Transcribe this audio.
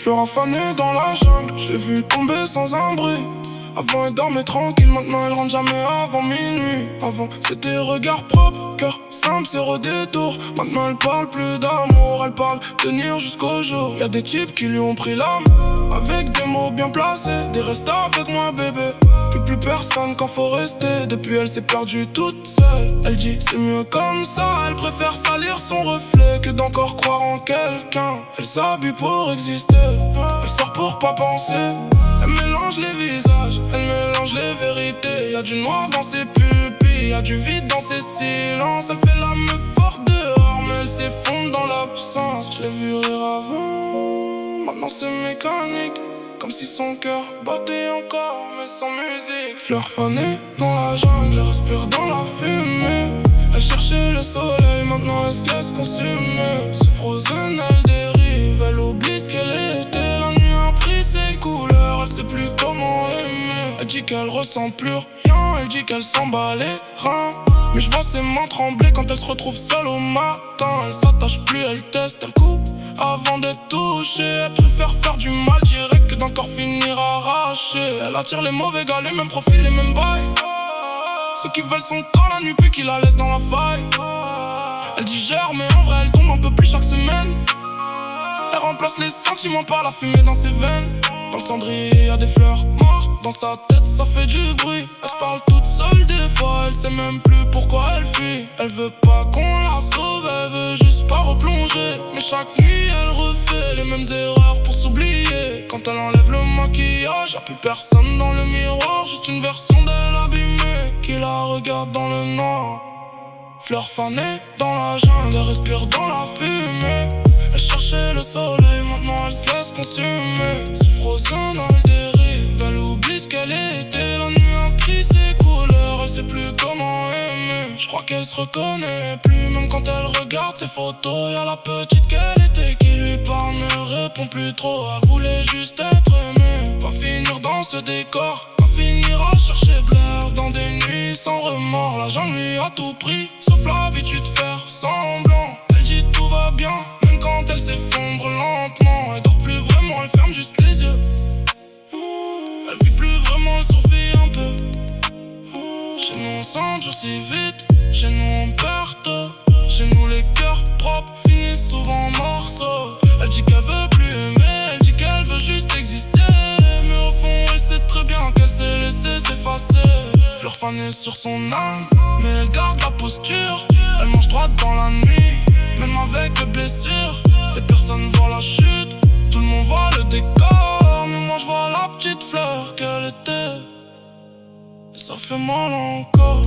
fleur affanée dans la jungle, je l'ai vue tomber sans un bruit. Avant elle dormait tranquille, maintenant elle rentre jamais avant minuit. Avant c'était regard propre, cœur simple, zéro détour. Maintenant elle parle plus d'amour, elle parle tenir jusqu'au jour. Y'a des types qui lui ont pris l'âme, avec des mots bien placés. Des restes avec moi bébé, puis plus personne quand faut rester. Depuis elle s'est perdue toute seule, elle dit c'est mieux comme ça. Elle préfère salir son reflet que d'encore croire en quelqu'un. Elle s'habille pour exister, elle sort pour pas penser. Elle mélange les visages, elle mélange les vérités. Y'a du noir dans ses pupilles, y'a du vide dans ses silences. Elle fait la meuf forte dehors, mais elle s'effondre dans l'absence. Je l'ai vu rire avant, maintenant c'est mécanique. Comme si son cœur battait encore, mais sans musique. Fleur fanée dans la jungle, elle respire dans la fumée. Elle cherchait le soleil, maintenant elle se laisse consumer. C'est frozen, elle dérive, elle oublie ce qu'elle était. La nuit a pris ses couleurs, elle sait plus comment aimer. Elle dit qu'elle ressent plus rien, elle dit qu'elle s'en bat les reins. Mais je vois ses mains trembler quand elle se retrouve seule au matin. Elle s'attache plus, elle teste, elle coupe avant d'être touchée. Elle préfère faire du mal direct que d'encore finir arraché. Elle attire les mauvais gars, les mêmes profils, les mêmes bails. Ceux qui veulent son corps la nuit puis qui la laissent dans la faille. Elle digère mais en vrai elle tombe un peu plus chaque semaine. Elle remplace les sentiments par la fumée dans ses veines. Dans le cendrier y'a des fleurs mortes, dans sa tête ça fait du bruit. Elle se parle toute seule des fois, elle sait même plus pourquoi elle fuit. Elle veut pas qu'on la sauve, elle veut juste pas replonger. Mais chaque nuit elle refait les mêmes erreurs pour s'oublier. Quand elle enlève le maquillage, y'a plus personne dans le miroir. Juste une version d'elle abîmée qui la regarde dans le noir. Fleur fanée dans la jungle, elle respire dans la fumée. Elle cherchait le soleil, maintenant elle se laisse consumer. C'est frozen, elle dérive, elle oublie ce qu'elle était. La nuit a pris ses couleurs, elle sait plus comment aimer. Je crois qu'elle se reconnaît plus, même quand elle regarde ses photos. Y'a la petite qu'elle était qui lui parle, ne répond plus trop. Elle voulait juste être aimée, pas finir dans ce décor. Finir à chercher Blair dans des nuits sans remords. La jungle lui a tout pris, sauf l'habitude de faire semblant. Elle dit tout va bien, même quand elle s'effondre lentement. Elle dort plus vraiment, elle ferme juste les yeux. Elle vit plus vraiment, elle survit un peu. Chez nous on s'endurcit vite, chez nous on perd. Chez nous les cœurs propres finissent souvent en morceaux. Elle dit qu'elle veut plus aimer, elle dit qu'elle veut juste exister. Mais au fond elle sait très bien qu'elle s'est laissée s'effacer. Fleur fanée sur son âme, mais elle garde la posture. Elle mange droite dans la nuit, même avec les blessures. Et personne voit la chute, tout le monde voit le décor. Mais moi je vois la petite fleur qu'elle était, et ça fait mal encore.